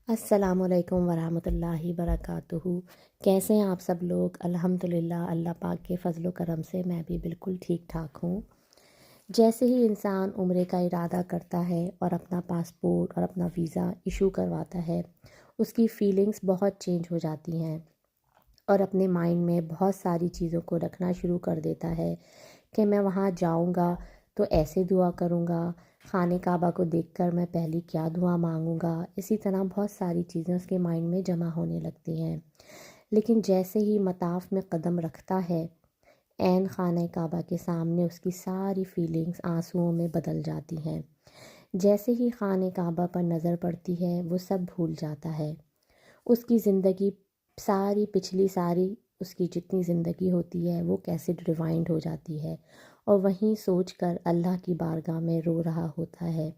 السلام علیکم ورحمۃ اللہ وبرکاتہ۔ کیسے ہیں آپ سب لوگ؟ الحمدللہ اللہ پاک کے فضل و کرم سے میں بھی بالکل ٹھیک ٹھاک ہوں۔ جیسے ہی انسان عمرے کا ارادہ کرتا ہے اور اپنا پاسپورٹ اور اپنا ویزا ایشو کرواتا ہے، اس کی فیلنگز بہت چینج ہو جاتی ہیں اور اپنے مائنڈ میں بہت ساری چیزوں کو رکھنا شروع کر دیتا ہے کہ میں وہاں جاؤں گا تو ایسے دعا کروں گا، خانہ کعبہ کو دیکھ کر میں پہلی کیا دعا مانگوں گا۔ اسی طرح بہت ساری چیزیں اس کے مائنڈ میں جمع ہونے لگتی ہیں، لیکن جیسے ہی مطاف میں قدم رکھتا ہے، عین خانہ کعبہ کے سامنے اس کی ساری فیلنگز آنسوؤں میں بدل جاتی ہیں۔ جیسے ہی خانہ کعبہ پر نظر پڑتی ہے وہ سب بھول جاتا ہے۔ اس کی زندگی ساری پچھلی ساری اس کی جتنی زندگی ہوتی ہے وہ کیسے ریوائنڈ ہو جاتی ہے، اور وہیں سوچ کر اللہ کی بارگاہ میں رو رہا ہوتا ہے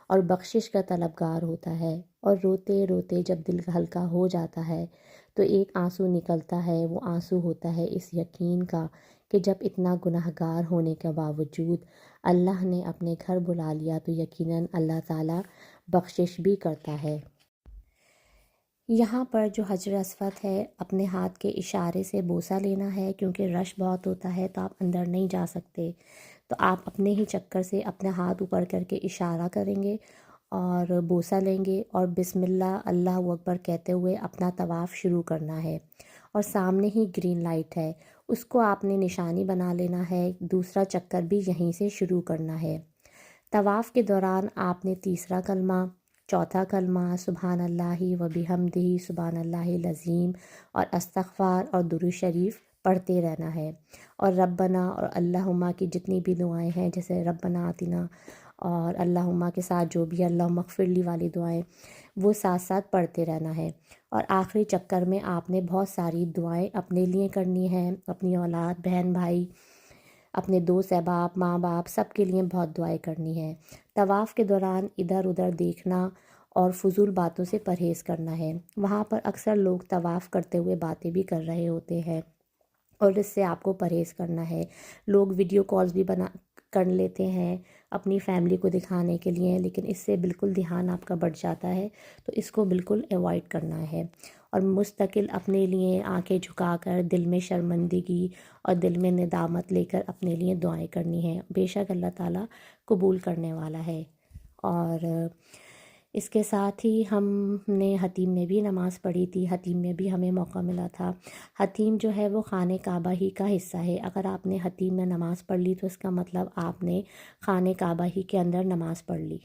اور بخشش کا طلبگار ہوتا ہے، اور روتے روتے جب دل ہلکا ہو جاتا ہے تو ایک آنسو نکلتا ہے۔ وہ آنسو ہوتا ہے اس یقین کا کہ جب اتنا گنہگار ہونے کے باوجود اللہ نے اپنے گھر بلا لیا تو یقیناً اللہ تعالیٰ بخشش بھی کرتا ہے۔ یہاں پر جو حجر اسود ہے، اپنے ہاتھ کے اشارے سے بوسہ لینا ہے، کیونکہ رش بہت ہوتا ہے تو آپ اندر نہیں جا سکتے، تو آپ اپنے ہی چکر سے اپنا ہاتھ اوپر کر کے اشارہ کریں گے اور بوسہ لیں گے، اور بسم اللہ اللہ اکبر کہتے ہوئے اپنا طواف شروع کرنا ہے۔ اور سامنے ہی گرین لائٹ ہے، اس کو آپ نے نشانی بنا لینا ہے، دوسرا چکر بھی یہیں سے شروع کرنا ہے۔ طواف کے دوران آپ نے تیسرا کلمہ، چوتھا کلمہ سبحان اللہ و بحمدہ سبحان اللہ العظیم اور استغفار اور درود شریف پڑھتے رہنا ہے، اور ربنا اور اللہم کی جتنی بھی دعائیں ہیں، جیسے ربنا آتنا اور اللہم کے ساتھ جو بھی اللہم اغفر لی والی دعائیں، وہ ساتھ ساتھ پڑھتے رہنا ہے۔ اور آخری چکر میں آپ نے بہت ساری دعائیں اپنے لیے کرنی ہیں، اپنی اولاد، بہن بھائی، اپنے دوست احباب، ماں باپ، سب کے لیے بہت دعائیں کرنی ہیں۔ طواف کے دوران ادھر ادھر دیکھنا اور فضول باتوں سے پرہیز کرنا ہے۔ وہاں پر اکثر لوگ طواف کرتے ہوئے باتیں بھی کر رہے ہوتے ہیں، اور اس سے آپ کو پرہیز کرنا ہے۔ لوگ ویڈیو کالز بھی کر لیتے ہیں اپنی فیملی کو دکھانے کے لیے، لیکن اس سے بالکل دھیان آپ کا بڑھ جاتا ہے، تو اس کو بالکل ایوائڈ کرنا ہے، اور مستقل اپنے لیے آنکھیں جھکا کر دل میں شرمندگی اور دل میں ندامت لے کر اپنے لیے دعائیں کرنی ہیں۔ بے شک اللہ تعالیٰ قبول کرنے والا ہے۔ اور اس کے ساتھ ہی ہم نے حتیم میں بھی نماز پڑھی تھی، حتیم میں بھی ہمیں موقع ملا تھا۔ حتیم جو ہے وہ خانہ کعبہ ہی کا حصہ ہے۔ اگر آپ نے حتیم میں نماز پڑھ لی تو اس کا مطلب آپ نے خانہ کعبہ ہی کے اندر نماز پڑھ لی۔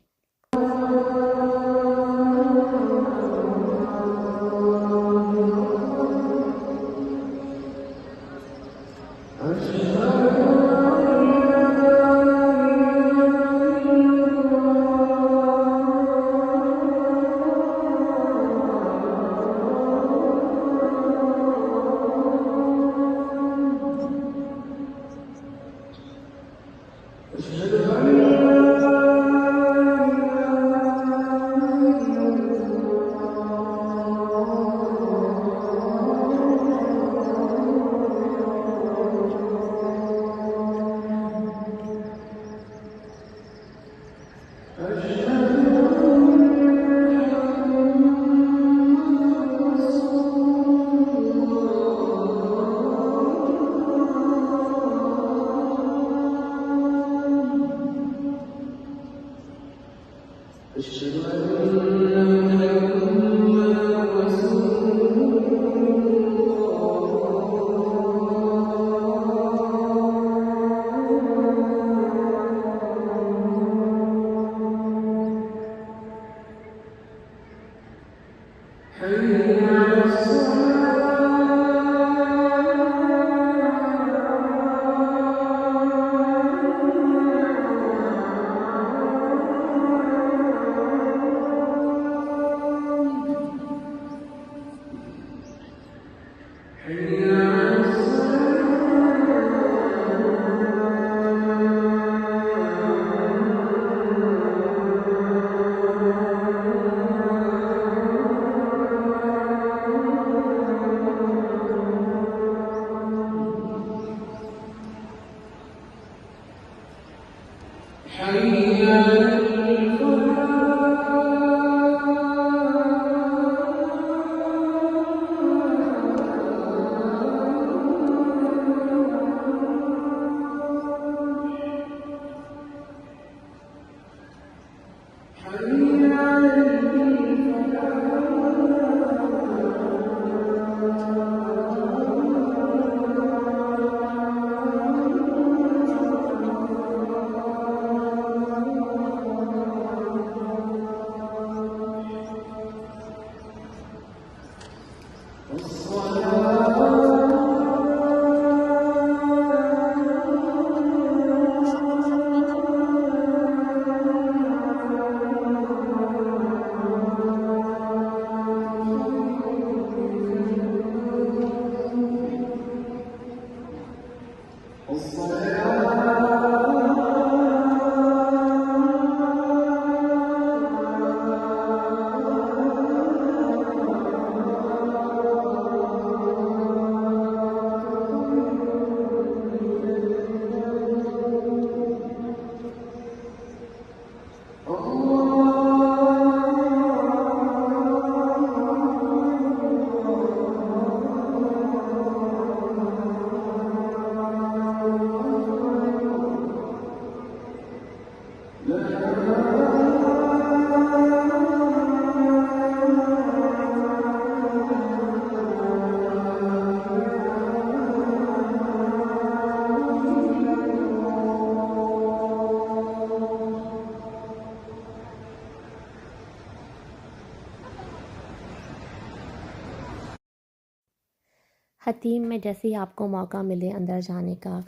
حتیم میں جیسے ہی آپ کو موقع ملے اندر جانے کا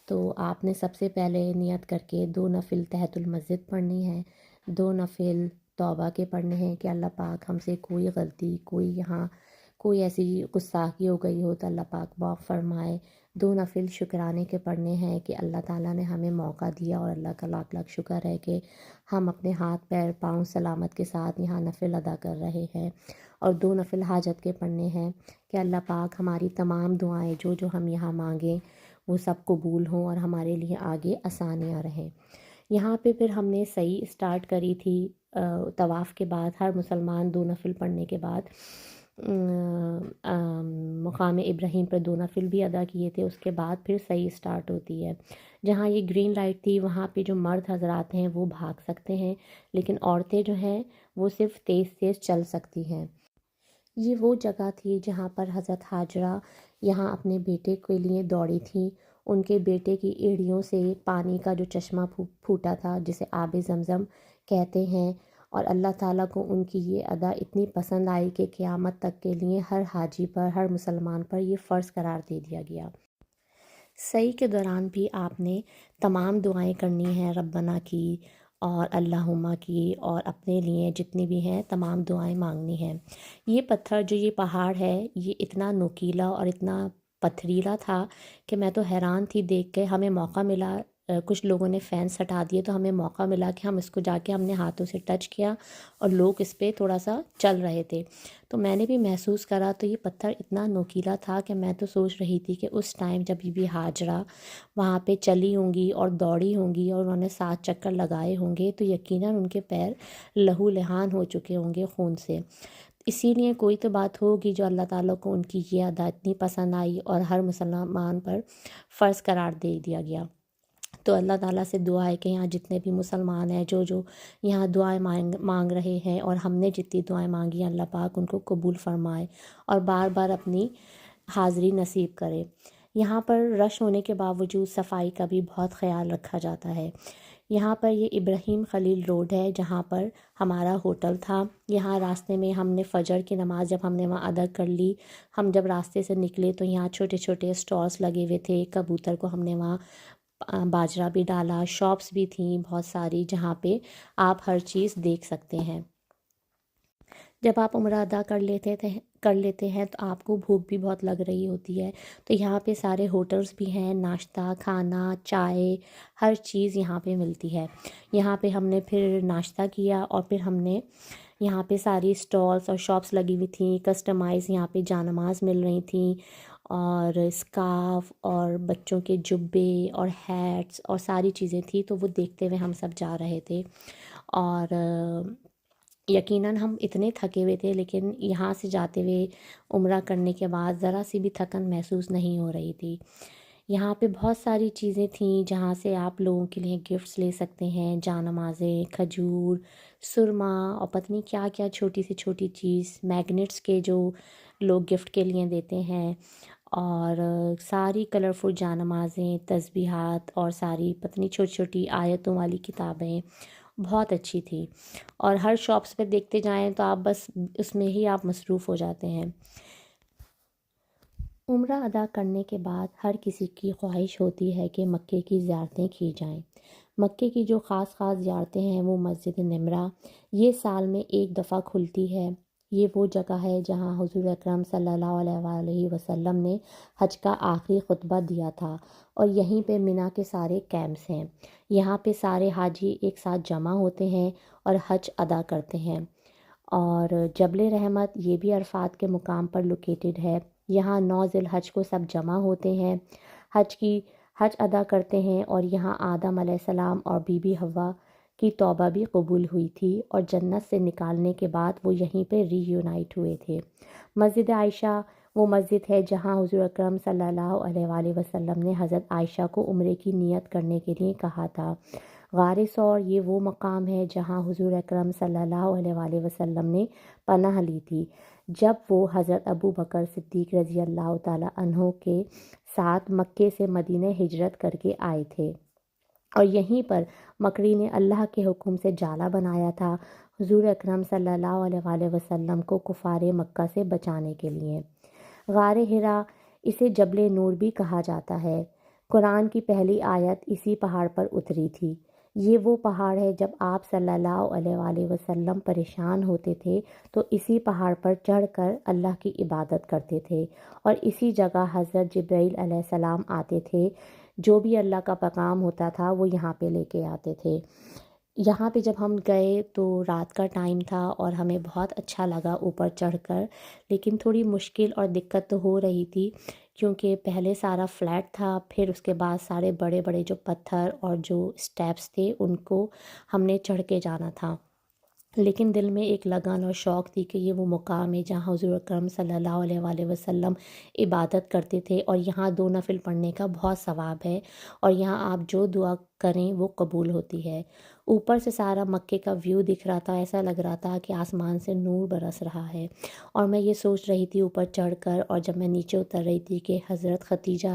تو آپ نے سب سے پہلے نیت کر کے 2 نفل تحت المسجد پڑھنی ہے، 2 نفل توبہ کے پڑھنے ہیں کہ اللہ پاک ہم سے کوئی غلطی، کوئی یہاں کوئی ایسی گستاخی ہو گئی ہو تو اللہ پاک معاف فرمائے، 2 نفل شکرانے کے پڑھنے ہیں کہ اللہ تعالیٰ نے ہمیں موقع دیا اور اللہ کا لاکھ لاکھ شکر ہے کہ ہم اپنے ہاتھ پیر پاؤں سلامت کے ساتھ یہاں نفل ادا کر رہے ہیں، اور 2 نفل حاجت کے پڑھنے ہیں کہ اللہ پاک ہماری تمام دعائیں جو ہم یہاں مانگیں وہ سب قبول ہوں اور ہمارے لیے آگے آسانیاں رہیں۔ یہاں پہ پھر ہم نے صحیح اسٹارٹ کری تھی، طواف کے بعد ہر مسلمان 2 نفل پڑھنے کے بعد مقام ابراہیم پر 2 نفل بھی ادا کیے تھے، اس کے بعد پھر صحیح اسٹارٹ ہوتی ہے۔ جہاں یہ گرین لائٹ تھی وہاں پہ جو مرد حضرات ہیں وہ بھاگ سکتے ہیں، لیکن عورتیں جو ہیں وہ صرف تیز تیز چل سکتی ہیں۔ یہ وہ جگہ تھی جہاں پر حضرت حاجرہ یہاں اپنے بیٹے کے لیے دوڑی تھیں، ان کے بیٹے کی ایڑیوں سے پانی کا جو چشمہ پھوٹا تھا جسے آب زمزم کہتے ہیں، اور اللہ تعالیٰ کو ان کی یہ ادا اتنی پسند آئی کہ قیامت تک کے لیے ہر حاجی پر، ہر مسلمان پر یہ فرض قرار دے دیا گیا۔ سعی کے دوران بھی آپ نے تمام دعائیں کرنی ہیں، ربنا کی اور اللہم کی، اور اپنے لیے جتنی بھی ہیں تمام دعائیں مانگنی ہیں۔ یہ پتھر جو یہ پہاڑ ہے یہ اتنا نوکیلا اور اتنا پتھریلا تھا کہ میں تو حیران تھی دیکھ کے۔ ہمیں موقع ملا، کچھ لوگوں نے فینس ہٹا دیے تو ہمیں موقع ملا کہ ہم اس کو جا کے ہم نے ہاتھوں سے ٹچ کیا اور لوگ اس پہ تھوڑا سا چل رہے تھے، تو میں نے بھی محسوس کرا۔ تو یہ پتھر اتنا نوکیلا تھا کہ میں تو سوچ رہی تھی کہ اس ٹائم جب بی بی ہاجرہ وہاں پہ چلی ہوں گی اور دوڑی ہوں گی اور انہوں نے 7 چکر لگائے ہوں گے تو یقیناً ان کے پیر لہو لہان ہو چکے ہوں گے خون سے۔ اسی لیے کوئی تو بات ہوگی جو اللہ تعالیٰ کو ان کی یہ ادا اتنی پسند آئی اور ہر مسلمان پر فرض قرار دے دیا گیا۔ تو اللہ تعالیٰ سے دعا ہے کہ یہاں جتنے بھی مسلمان ہیں جو یہاں دعائیں مانگ رہے ہیں، اور ہم نے جتنی دعائیں مانگی اللہ پاک ان کو قبول فرمائے اور بار بار اپنی حاضری نصیب کرے۔ یہاں پر رش ہونے کے باوجود صفائی کا بھی بہت خیال رکھا جاتا ہے۔ یہاں پر یہ ابراہیم خلیل روڈ ہے جہاں پر ہمارا ہوٹل تھا۔ یہاں راستے میں ہم نے فجر کی نماز جب ہم نے وہاں ادا کر لی، ہم جب راستے سے نکلے تو یہاں چھوٹے چھوٹے اسٹالس لگے ہوئے تھے، کبوتر کو ہم نے وہاں باجرہ بھی ڈالا، شاپس بھی تھیں بہت ساری جہاں پہ آپ ہر چیز دیکھ سکتے ہیں۔ جب آپ عمرہ ادا کر لیتے ہیں تو آپ کو بھوک بھی بہت لگ رہی ہوتی ہے، تو یہاں پہ سارے ہوٹلز بھی ہیں، ناشتہ کھانا چائے ہر چیز یہاں پہ ملتی ہے۔ یہاں پہ ہم نے پھر ناشتہ کیا اور پھر ہم نے یہاں پہ ساری اسٹالس اور شاپس لگی ہوئی تھیں، کسٹمائز یہاں پہ جانماز مل رہی تھیں اور اسکارف اور بچوں کے جبے اور ہیٹس اور ساری چیزیں تھیں، تو وہ دیکھتے ہوئے ہم سب جا رہے تھے۔ اور یقیناً ہم اتنے تھکے ہوئے تھے لیکن یہاں سے جاتے ہوئے عمرہ کرنے کے بعد ذرا سی بھی تھکن محسوس نہیں ہو رہی تھی۔ یہاں پہ بہت ساری چیزیں تھیں جہاں سے آپ لوگوں کے لیے گفٹس لے سکتے ہیں، جان نمازیں، کھجور، سرما اور پتہ نہیں کیا کیا چھوٹی سے چھوٹی چیز، میگنیٹس کے جو لوگ گفٹ کے لیے دیتے ہیں، اور ساری کلرفل جان نمازیں، تسبیحات اور ساری پتہ نہیں چھوٹی چھوٹی آیتوں والی کتابیں بہت اچھی تھی۔ اور ہر شاپس پہ دیکھتے جائیں تو آپ بس اس میں ہی آپ مصروف ہو جاتے ہیں۔ عمرہ ادا کرنے کے بعد ہر کسی کی خواہش ہوتی ہے کہ مکے کی زیارتیں کی جائیں۔ مکے کی جو خاص زیارتیں ہیں وہ مسجد نمرہ، یہ سال میں ایک دفعہ کھلتی ہے۔ یہ وہ جگہ ہے جہاں حضور اکرم صلی اللہ علیہ وآلہ وسلم نے حج کا آخری خطبہ دیا تھا، اور یہیں پہ مینا کے سارے کیمپس ہیں۔ یہاں پہ سارے حاجی ایک ساتھ جمع ہوتے ہیں اور حج ادا کرتے ہیں۔ اور جبل رحمت یہ بھی عرفات کے مقام پر لوکیٹڈ ہے۔ یہاں 9 ذی الحج کو سب جمع ہوتے ہیں، حج ادا کرتے ہیں، اور یہاں آدم علیہ السلام اور بی بی حوا کی توبہ بھی قبول ہوئی تھی اور جنت سے نکالنے کے بعد وہ یہیں پہ ری یونائٹ ہوئے تھے۔ مسجد عائشہ وہ مسجد ہے جہاں حضور اکرم صلی اللہ علیہ وآلہ وسلم نے حضرت عائشہ کو عمرے کی نیت کرنے کے لیے کہا تھا۔ غار ثور یہ وہ مقام ہے جہاں حضور اکرم صلی اللہ علیہ وآلہ وسلم نے پناہ لی تھی جب وہ حضرت ابو بکر صدیق رضی اللہ تعالیٰ عنہ کے ساتھ مکے سے مدینہ ہجرت کر کے آئے تھے، اور یہیں پر مکری نے اللہ کے حکم سے جالا بنایا تھا حضور اکرم صلی اللہ علیہ وآلہ وسلم کو کفار مکہ سے بچانے کے لیے۔ غار حرا اسے جبل نور بھی کہا جاتا ہے۔ قرآن کی پہلی آیت اسی پہاڑ پر اتری تھی۔ یہ وہ پہاڑ ہے جب آپ صلی اللہ علیہ وآلہ وسلم پریشان ہوتے تھے تو اسی پہاڑ پر چڑھ کر اللہ کی عبادت کرتے تھے، اور اسی جگہ حضرت جبرائیل علیہ السلام آتے تھے۔ جو بھی اللہ کا پیغام ہوتا تھا وہ یہاں پہ لے کے آتے تھے۔ یہاں پہ جب ہم گئے تو رات کا ٹائم تھا اور ہمیں بہت اچھا لگا اوپر چڑھ کر، لیکن تھوڑی مشکل اور دقت تو ہو رہی تھی کیونکہ پہلے سارا فلیٹ تھا، پھر اس کے بعد سارے بڑے بڑے جو پتھر اور جو سٹیپس تھے ان کو ہم نے چڑھ کے جانا تھا۔ لیکن دل میں ایک لگن اور شوق تھی کہ یہ وہ مقام ہے جہاں حضور اکرم صلی اللہ علیہ وآلہ وسلم عبادت کرتے تھے، اور یہاں 2 نفل پڑھنے کا بہت ثواب ہے، اور یہاں آپ جو دعا کریں وہ قبول ہوتی ہے۔ اوپر سے سارا مکے کا ویو دکھ رہا تھا، ایسا لگ رہا تھا کہ آسمان سے نور برس رہا ہے، اور میں یہ سوچ رہی تھی اوپر چڑھ کر اور جب میں نیچے اتر رہی تھی کہ حضرت خدیجہ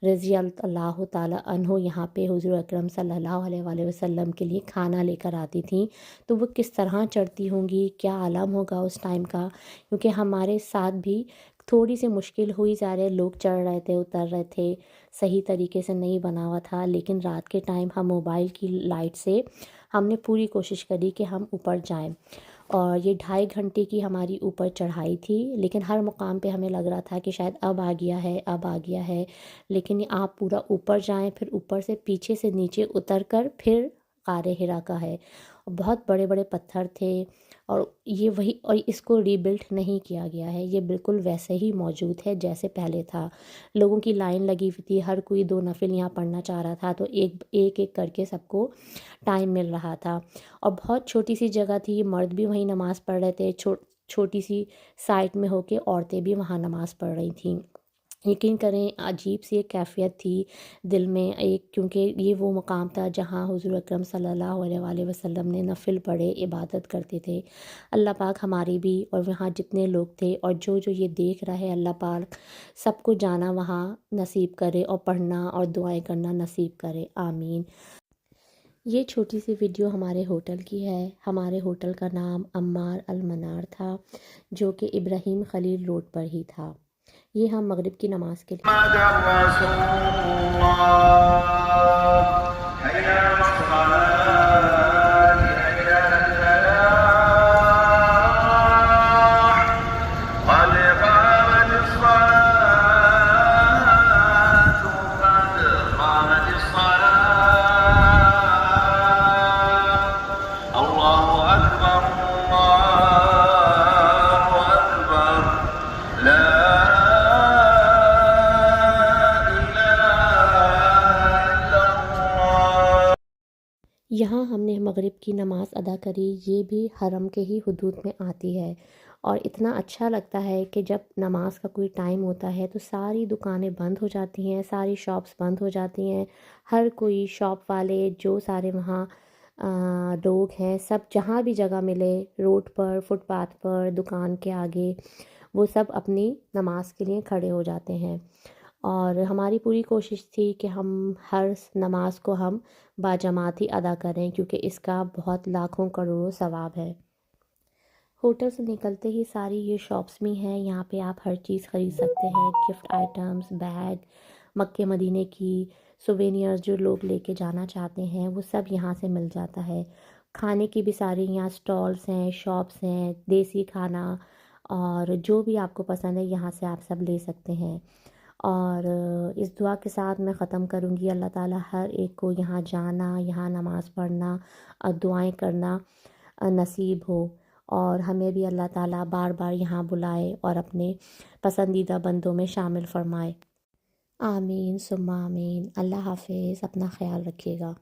رضی اللہ تعالیٰ عنہ یہاں پہ حضور اکرم صلی اللہ علیہ وآلہ وسلم کے لیے کھانا لے کر آتی تھیں تو وہ کس طرح چڑھتی ہوں گی، کیا عالم ہوگا اس ٹائم کا، کیونکہ ہمارے ساتھ بھی تھوڑی سی مشکل ہوئی جا رہے، لوگ چڑھ رہے تھے اتر رہے تھے، صحیح طریقے سے نہیں بنا ہوا تھا، لیکن رات کے ٹائم ہم موبائل کی لائٹ سے ہم نے پوری کوشش کری کہ ہم اوپر جائیں، اور یہ 2.5 گھنٹے کی ہماری اوپر چڑھائی تھی، لیکن ہر مقام پہ ہمیں لگ رہا تھا کہ شاید اب آ گیا ہے اب آ گیا ہے، لیکن آپ پورا اوپر جائیں، پھر اوپر سے پیچھے سے نیچے اتر کر پھر غار حرا کا ہے۔ بہت بڑے بڑے پتھر تھے، اور یہ وہی، اور اس کو ری بلٹ نہیں کیا گیا ہے، یہ بالکل ویسے ہی موجود ہے جیسے پہلے تھا۔ لوگوں کی لائن لگی ہوئی تھی، ہر کوئی 2 نفل یہاں پڑھنا چاہ رہا تھا، تو ایک کر کے سب کو ٹائم مل رہا تھا، اور بہت چھوٹی سی جگہ تھی، مرد بھی وہیں نماز پڑھ رہے تھے، چھوٹی سی سائٹ میں ہو کے عورتیں بھی وہاں نماز پڑھ رہی تھیں۔ یقین کریں عجیب سی ایک کیفیت تھی دل میں، ایک کیونکہ یہ وہ مقام تھا جہاں حضور اکرم صلی اللہ علیہ وآلہ وسلم نے نفل پڑھے، عبادت کرتے تھے۔ اللہ پاک ہماری بھی اور وہاں جتنے لوگ تھے اور جو یہ دیکھ رہا ہے، اللہ پاک سب کو جانا وہاں نصیب کرے اور پڑھنا اور دعائیں کرنا نصیب کرے، آمین۔ یہ چھوٹی سی ویڈیو ہمارے ہوٹل کی ہے۔ ہمارے ہوٹل کا نام عمار المنار تھا، جو کہ ابراہیم خلیل روڈ پر ہی تھا۔ یہ ہم مغرب کی نماز کے لیے یہاں ہم نے مغرب کی نماز ادا کری۔ یہ بھی حرم کے ہی حدود میں آتی ہے، اور اتنا اچھا لگتا ہے کہ جب نماز کا کوئی ٹائم ہوتا ہے تو ساری دکانیں بند ہو جاتی ہیں، ساری شاپس بند ہو جاتی ہیں، ہر کوئی شاپ والے جو سارے وہاں لوگ ہیں، سب جہاں بھی جگہ ملے، روڈ پر، فٹ پاتھ پر، دکان کے آگے، وہ سب اپنی نماز کے لیے کھڑے ہو جاتے ہیں۔ اور ہماری پوری کوشش تھی کہ ہم ہر نماز کو ہم باجماعت ہی ادا کریں، کیونکہ اس کا بہت لاکھوں کروڑوں ثواب ہے۔ ہوٹل سے نکلتے ہی ساری یہ شاپس بھی ہیں، یہاں پہ آپ ہر چیز خرید سکتے ہیں، گفٹ آئٹمز، بیگ، مکے مدینے کی سووینئرز جو لوگ لے کے جانا چاہتے ہیں وہ سب یہاں سے مل جاتا ہے۔ کھانے کی بھی ساری یہاں سٹالز ہیں، شاپس ہیں، دیسی کھانا، اور جو بھی آپ کو پسند ہے یہاں سے آپ سب لے سکتے ہیں۔ اور اس دعا کے ساتھ میں ختم کروں گی، اللہ تعالیٰ ہر ایک کو یہاں جانا، یہاں نماز پڑھنا اور دعائیں کرنا نصیب ہو، اور ہمیں بھی اللہ تعالیٰ بار بار یہاں بلائے اور اپنے پسندیدہ بندوں میں شامل فرمائے، آمین ثم آمین۔ اللہ حافظ، اپنا خیال رکھیے گا۔